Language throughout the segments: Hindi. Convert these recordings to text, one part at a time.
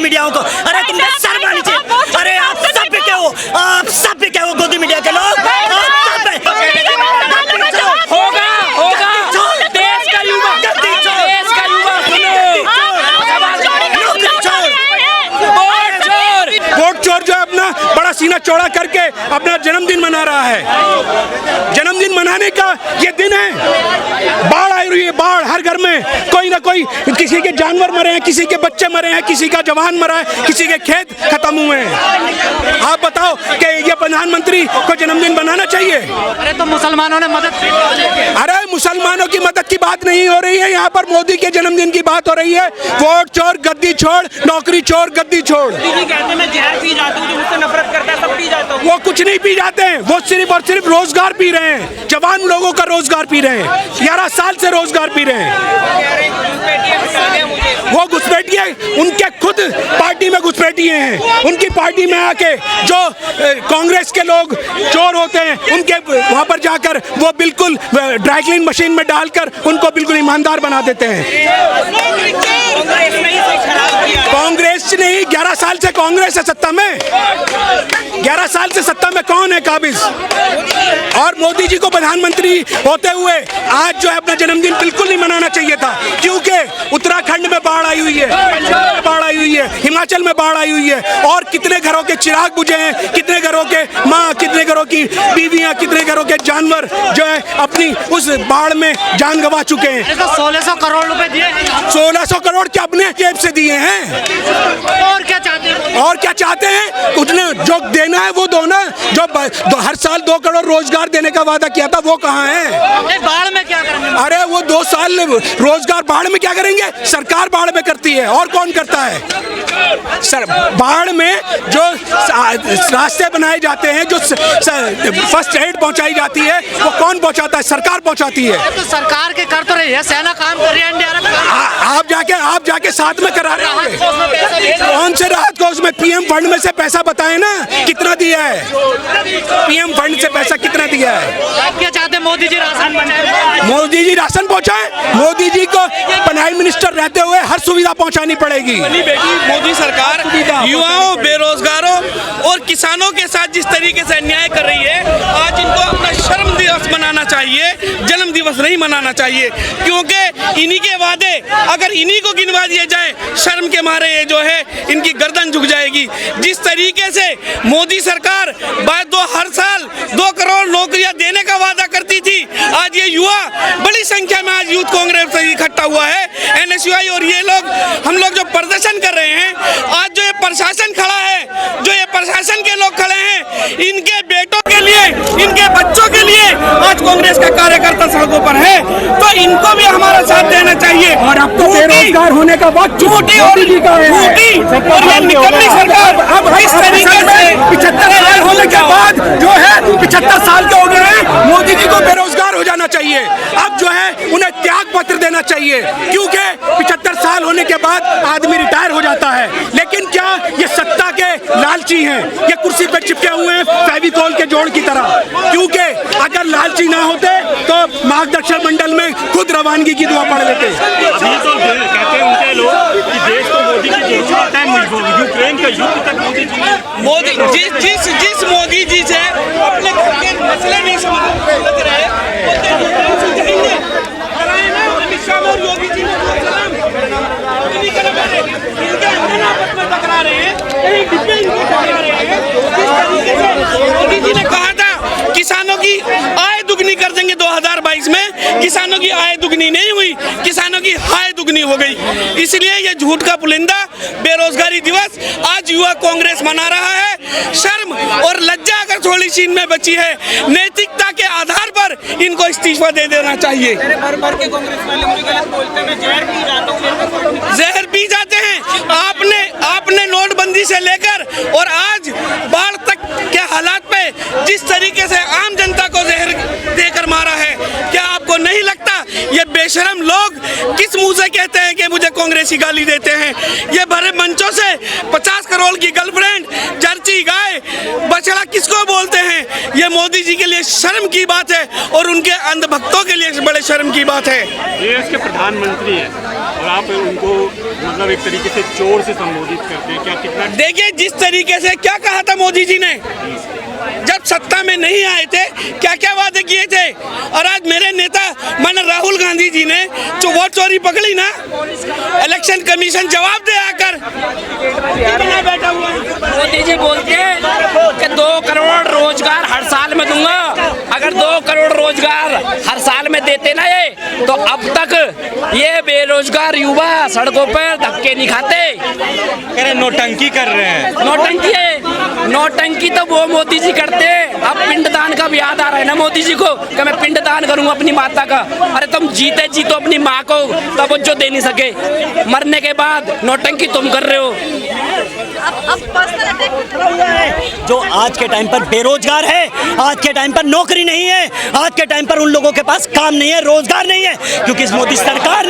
मीडियाओं को। अरे तुम शर्म आनी चाहिए। अरे आप सब पे क्या हो, आप सब पे क्या हो गोदी मीडिया के लोग। बड़ा सीना चौड़ा करके अपना जन्मदिन मना रहा है। जन्मदिन मनाने का ये दिन है। बाढ़ आई हुई है, बाढ़ हर घर में कोई ना कोई, किसी के जानवर मरे हैं, किसी के बच्चे मरे हैं, किसी का जवान मरा है, किसी के खेत खत्म हुए हैं। आप बताओ कि ये प्रधानमंत्री को जन्मदिन मनाना चाहिए? अरे तो मुसलमानों ने मदद, अरे मुसलमानों की मदद की बात नहीं हो रही है, यहाँ पर मोदी के जन्मदिन की बात हो रही है। वोट चोर गद्दी छोड़, नौकरी चोर गद्दी छोड़। वो कुछ नहीं पी जाते हैं, वो सिर्फ और सिर्फ रोजगार पी रहे हैं, जवान लोगों का रोजगार पी रहे हैं, 11 साल से रोजगार पी रहे हैं। वो घुसपैठिए, उनके खुद पार्टी में घुसपैठिए हैं। उनकी पार्टी में आके जो कांग्रेस के लोग चोर होते हैं, उनके वहां पर जाकर वो बिल्कुल ड्राई क्लीन मशीन में डालकर उनको बिल्कुल ईमानदार बना देते हैं। कांग्रेस नहीं, 11 साल से कांग्रेस है सत्ता में। 11 साल से सत्ता में कौन है काबिज? और मोदी जी को प्रधानमंत्री होते हुए आज जो है अपना जन्मदिन बिल्कुल नहीं मनाना चाहिए था, क्योंकि उत्तराखंड में बाढ़ आई हुई है, पंजाब में बाढ़ आई हुई है, हिमाचल में बाढ़ आई हुई है, और कितने घरों के चिराग बुझे हैं, कितने घरों के माँ, कितने घरों की बीवियां, कितने घरों के जानवर जो है अपनी उस बाढ़ में जान गंवा चुके हैं। 1600 करोड़ रुपए दिए। 1600 करोड़ क्या अपने जेब से दिए हैं? और क्या चाहते हैं? और क्या चाहते हैं? उन्हें जो देना है वो दो ना। जो हर साल 2 करोड़ रोजगार देने का वादा किया था वो कहाँ है? बाढ़ में क्या करेंगे? अरे वो 2 साल रोजगार, बाढ़ में क्या करेंगे? सरकार बाढ़ में करती है, और कौन करता है? सर बाढ़ में जो रास्ते बनाए जाते हैं, जो फर्स्ट एड पहुंचाई जाती है, वो कौन पहुंचाता है? सरकार पहुंचाती है। तो सरकार के कर तो रही है, सेना काम कर रही है। आप जाके साथ में करा रहे हैं। कौन से राहत कोष में? पीएम फंड में से पैसा बताए ना, कितना दिया है? पीएम फंड से पैसा कितना दिया है? आप क्या चाहते हैं? मोदी जी राशन पहुंचाए। मोदी जी राशन पहुंचाए। मोदी जी को प्राइम मिनिस्टर रहते हुए हर सुविधा पहुंचानी पड़ेगी। मोदी सरकार युवाओं, बेरोजगारों और किसानों के साथ जिस तरीके से अन्याय कर रही है, आज इनको अपना शर्म दिवस मनाना चाहिए, जन्म दिवस नहीं मनाना चाहिए, क्योंकि इन्हीं के वादे अगर इन्हीं को गिनवा दिए जाए, शर्म के मारे ये जो है इनकी गर्दन झुक जाएगी। जिस तरीके से मोदी सरकार हर साल 2 करोड़ नौकरियां देने का वादा करती थी, आज ये युवा बड़ी संख्या में आज यूथ कांग्रेस से इकट्ठा हुआ है, NSUI, और ये लोग, हम लोग जो प्रदर्शन कर रहे हैं, आज जो ये प्रशासन खड़ा है, जो ये प्रशासन के लोग खड़े हैं, इनके बेटों के लिए, इनके बच्चों के लिए आज कांग्रेस का कार्यकर्ता सड़कों पर है, तो इनको भी हमारा साथ देना चाहिए। और अब तो बेरोजगार होने का वक्त झूठी और ये निकम्मी सरकार अब इस तरीके से 75 साल होने के बाद जो है 75 साल के हो गए हैं, मोदी जी को बेरोजगार हो जाना चाहिए। अब जो है उन्हें त्याग पत्र देना चाहिए, क्योंकि 75 साल होने के बाद आदमी रिटायर हो जाता है। लेकिन क्या ये सत्ता के लालची हैं? ये कुर्सी पर चिपके हुए हैं फेविकोल के जोड़ की तरह, क्योंकि अगर लालची ना होते तो मार्गदर्शन मंडल में खुद रवानगी की दुआ पढ़ लेते। अभी तो कहते हैं उनके लोग कि देश को मोदी की जरूरत है, यूक्रेन का युद्ध तक मोदी जिस मोदी जी से अपने घर के मसले नहीं समझ रहे, अमित शाह और योगी जी ने टकरा रहे हैं, कहीं डिब्बे इनको टकरा रहे हैं। मोदी जी ने कहा था किसानों की आय दुगनी कर देंगे 2022 में, किसानों की आय दुगनी नहीं हुई, किसानों की हाय दुगनी हो गई। इसलिए ये झूठ का पुलिंदा बेरोजगारी दिवस आज युवा कांग्रेस मना रहा है। शर्म और लज्जा अगर थोड़ी सी इनमें बची है, नैतिकता के आधार पर इनको इस्तीफा दे देना चाहिए। जहर पी जाते हैं। आपने नोटबंदी से लेकर और आज बाढ़ तक के हालात पे जिस तरीके से आम जनता को जहर देकर मारा है, क्या आपको नहीं लगता ये बेशरम लोग किस मुंह से कहते हैं कि मुझे कांग्रेसी गाली देते हैं। ये भरे मंचों से 50 करोड़ की गर्लफ्रेंड, जर्सी गाय, बछड़ा किसको बोलते हैं? ये मोदी जी के लिए शर्म की बात है और उनके अंधभक्तों के लिए बड़े शर्म की बात है। देश के प्रधानमंत्री हैं और आप उनको मतलब एक तरीके से चोर से संबोधित करते हैं, क्या कितना? देखिए जिस तरीके से क्या कहा था मोदी जी ने जब सत्ता में नहीं आए थे, क्या क्या वादे किए थे, और आज मेरे नेता माननीय राहुल गांधी जी ने जो वोट चोरी पकड़ी ना, इलेक्शन कमीशन जवाब दे आकर बैठा हुआ। मोदी जी बोलते हैं कि 2 करोड़ रोजगार हर साल में दूंगा। अगर 2 करोड़ रोजगार हर साल में देते ना ये, तो अब तक ये बेरोजगार युवा सड़कों पर धक्के नहीं खाते। कह रहे नोटंकी कर रहे हैं। नोटंकी है, नोटंकी तो वो मोदी जी करते हैं। अब पिंडदान का भी याद आ रहा है ना मोदी जी को कि मैं पिंडदान करूंगा अपनी माता का। अरे तुम जीते जी तो अपनी माँ को तवज्जो दे नहीं सके, मरने के बाद नोटंकी तुम कर रहे हो। जो आज के टाइम पर बेरोजगार है, आज के टाइम पर नौकरी नहीं है, आज के टाइम पर उन लोगों के पास काम नहीं है, रोजगार नहीं है, क्योंकि इस मोदी सरकार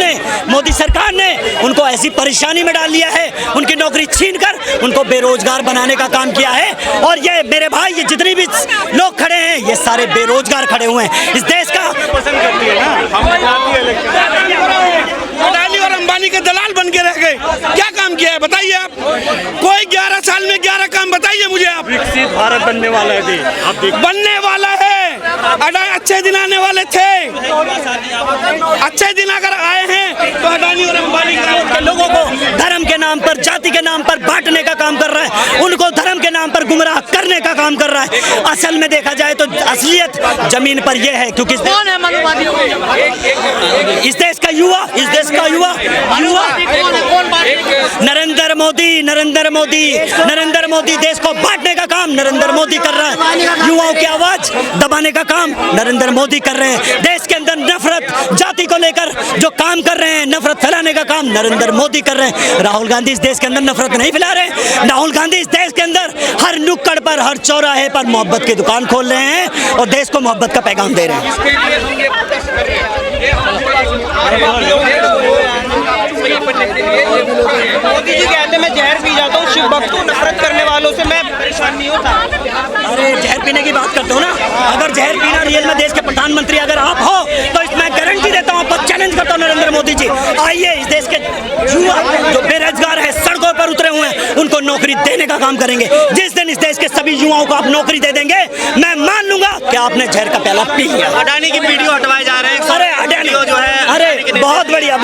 ने उनको ऐसी परेशानी में डाल दिया है, उनकी नौकरी छीनकर उनको बेरोजगार बनाने का काम किया है। और ये मेरे भाई, ये जितने भी लोग खड़े हैं, ये सारे बेरोजगार खड़े हुए हैं। इस देश का पसंद करती है ना, अडानी और अंबानी के दलाल बन के रह गए। क्या काम किया है बताइए आप? कोई 11 साल में 11 काम बताइए मुझे आप। विकसित भारत बनने वाला है देश, आप देखिए बनने वाला है। अच्छे दिन आने वाले थे, अच्छे दिन अगर आए हैं तो अडानी और अंबानी के लोगों को धर्म के नाम पर, जाति के नाम पर बांटने का काम कर रहा है, उनको धर्म के नाम पर गुमराह करने का काम कर रहा है। असल में देखा जाए तो असलियत जमीन पर यह है, क्योंकि कौन है मनुवादी? इस देश का युवा नरेंद्र मोदी देश को बांटने का काम नरेंद्र मोदी कर रहा है। युवाओं की आवाज दबाने का काम नरेंद्र मोदी कर रहे हैं। देश के अंदर नफरत, जाति को लेकर जो काम कर रहे हैं, नफरत फैलाने का काम नरेंद्र मोदी कर रहे हैं। राहुल गांधी इस देश के अंदर नफरत नहीं फैला रहे। राहुल गांधी इस देश के अंदर हर नुक्कड़ पर, हर चौराहे पर मोहब्बत की दुकान खोल रहे हैं और देश को मोहब्बत का पैगाम दे रहे हैं। मोदी जी कहते हैं मैं जहर पी जाता हूँ, शिव भक्त हूँ, नफरत करने वालों से मैं परेशान नहीं होता। अरे जहर पीने की बात करते हो ना, अगर जहर पीना रियल में देश के प्रधानमंत्री अगर आप हो तो इसमें गारंटी देता हूँ, आपको चैलेंज करता हूँ नरेंद्र मोदी जी, आइए इस देश के युवा जो बेरोजगार है, सड़कों पर उतरे हुए हैं, उनको नौकरी देने का काम करेंगे। जिस दिन इस देश के सभी युवाओं को आप नौकरी दे देंगे, मैं मान लूंगा कि आपने जहर का प्याला पी लिया। अडानी की वीडियो हटवाए जा रहे हैं। अरे अडानी जो है, अरे बहुत बढ़िया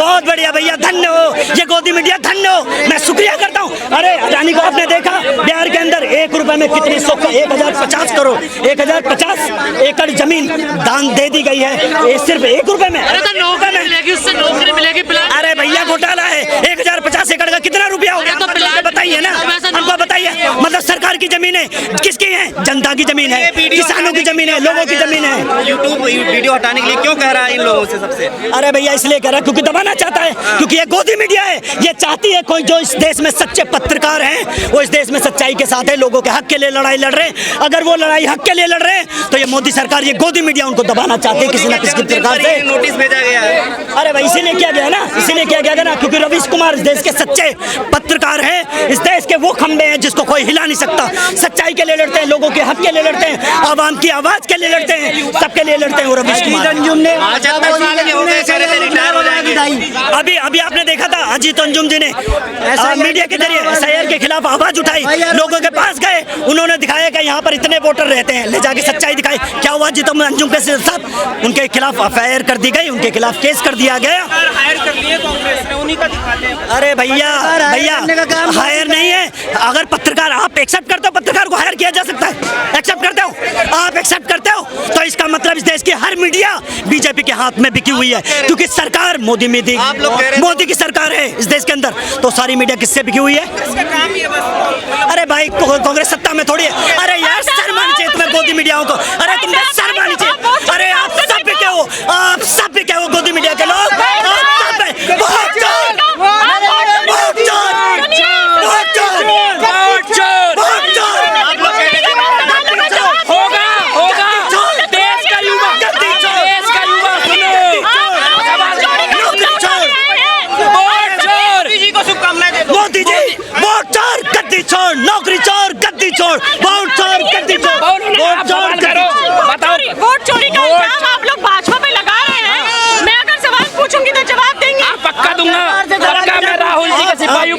भैया, धन्य हो, ये गोदी मीडिया धन्य हो, मैं शुक्रिया करता हूँ। अरे अडानी को आपने देखा बिहार के अंदर 1 रुपए में कितनी 1050 करोड़ 1050 एकड़ जमीन दान दे दी गई है, ये सिर्फ 1 रुपए में। अरे तो नौकरी मिलेगी, उससे नौकरी मिलेगी। अरे भैया घोटाला है, 1050 एकड़ का कितना रुपया हो गया? बताइए ना, हमको बताइए। मतलब सरकार की जमीन है, किसकी है? जनता की जमीन है, किसानों की जमीन है, लोगों की जमीन है। यूट्यूब वीडियो हटाने के लिए क्यों कह रहा है इन लोगों से सबसे? अरे भैया इसलिए कह रहा है क्योंकि दबाना चाहता है, क्योंकि ये गोदी मीडिया है, ये चाहती है कोई जो इस देश में सच्चे पत्रकार हैं, वो इस देश में सच्चाई के साथ है, लोगों के हक के लिए लड़ाई लड़ रहे हैं। अगर वो लड़ाई हक के लिए लड़ रहे हैं तो ये मोदी सरकार, ये गोदी मीडिया उनको दबाना चाहती है किसी न किसी प्रकार से। नोटिस भेजा गया है। अरे भाई इसीलिए किया गया ना, इसीलिए किया गया ना, क्योंकि रवीश कुमार इस देश के सच्चे पत्रकार हैं, इस देश के वो खंबे हैं जिसको कोई हिला नहीं सकता। सच्चाई के लिए लड़ते हैं, लोगों के हक के लिए लड़ते हैं, आवाम की आवाज के लिए लड़ते हैं, सबके लिए लड़ते हैं। वो रवीश कुमार अभी आपने देखा था, अजीत अंजुम जी ने मीडिया के जरिए SIR के खिलाफ आवाज उठाई, लोगों के पास गए, उन्होंने दिखाया कि यहाँ पर इतने वोटर रहते हैं, ले जाके सच्चाई दिखाई। क्या हुआ अजीत अंजुम के साथ? उनके खिलाफ FIR कर दी गई, उनके खिलाफ केस कर दिया गया। हायर कर लिए कांग्रेस ने, उन्हीं का दिखाते हैं। अरे भैया हायर नहीं है। अगर पत्रकार आप एक्सेप्ट करते हो, पत्रकार को हायर किया जा सकता है, एक्सेप्ट करते हो, आप एक्सेप्ट करते हो, तो इसका मतलब इस देश की हर मीडिया बीजेपी के हाथ में बिकी हुई है, क्योंकि सरकार मोदी की सरकार है इस देश के अंदर, तो सारी मीडिया किससे बिकी हुई है? अरे भाई कांग्रेस सत्ता में थोड़ी है। अरे यार शर्म आनी चाहिए तुम्हें गोदी मीडियाओं को, अरे तुमने शर्म आनी चाहिए। अरे आप सब बिके हो, आप सब बिके हो गोदी मीडिया के लोग,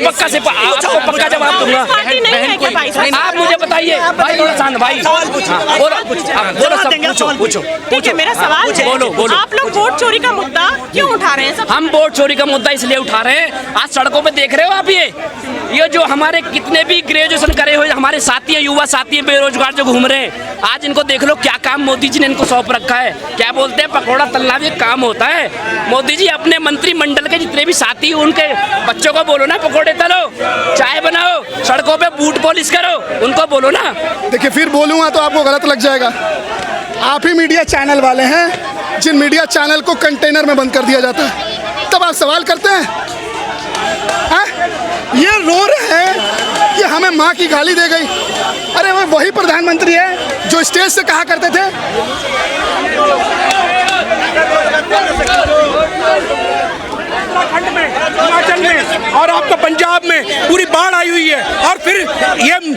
पक्का से आपको पक्का जवाब दूंगा। पार्टी नहीं है क्या भाई साहब? आप मुझे बताइए भाई इंसान भाई, बोलो सब पूछो। ठीक है, मेरा सवाल है, बोलो। आप लोग वोट चोरी का मुद्दा क्यों उठा रहे हैं? सब हम वोट चोरी का मुद्दा इसलिए उठा रहे हैं, आज सड़कों पे देख रहे हो आप, ये जो हमारे कितने भी ग्रेजुएशन करे हुए हमारे साथी हैं, युवा साथी हैं, बेरोजगार जो घूम रहे हैं, आज इनको देख लो क्या काम मोदी जी ने इनको सौंप रखा है। क्या बोलते हैं, पकौड़ा तलना भी काम होता है। मोदी जी अपने मंत्रिमंडल के जितने भी साथी हैं उनके बच्चों को बोलो ना पकौड़े तलो, चाय बनाओ, सड़कों पे बूट पॉलिश करो, उनको बोलो ना। देखिए फिर बोलूँगा तो आपको गलत लग जाएगा। आप ही मीडिया चैनल वाले हैं जिन मीडिया चैनल को कंटेनर में बंद कर दिया जाता है, तब आप सवाल करते हैं। ये रो रहे हैं कि हमें माँ की गाली दे गई। अरे वो वही प्रधानमंत्री है जो स्टेज से कहा करते थे हिमाचल में और आपका पंजाब में पूरी बाढ़ आई हुई है, और फिर ये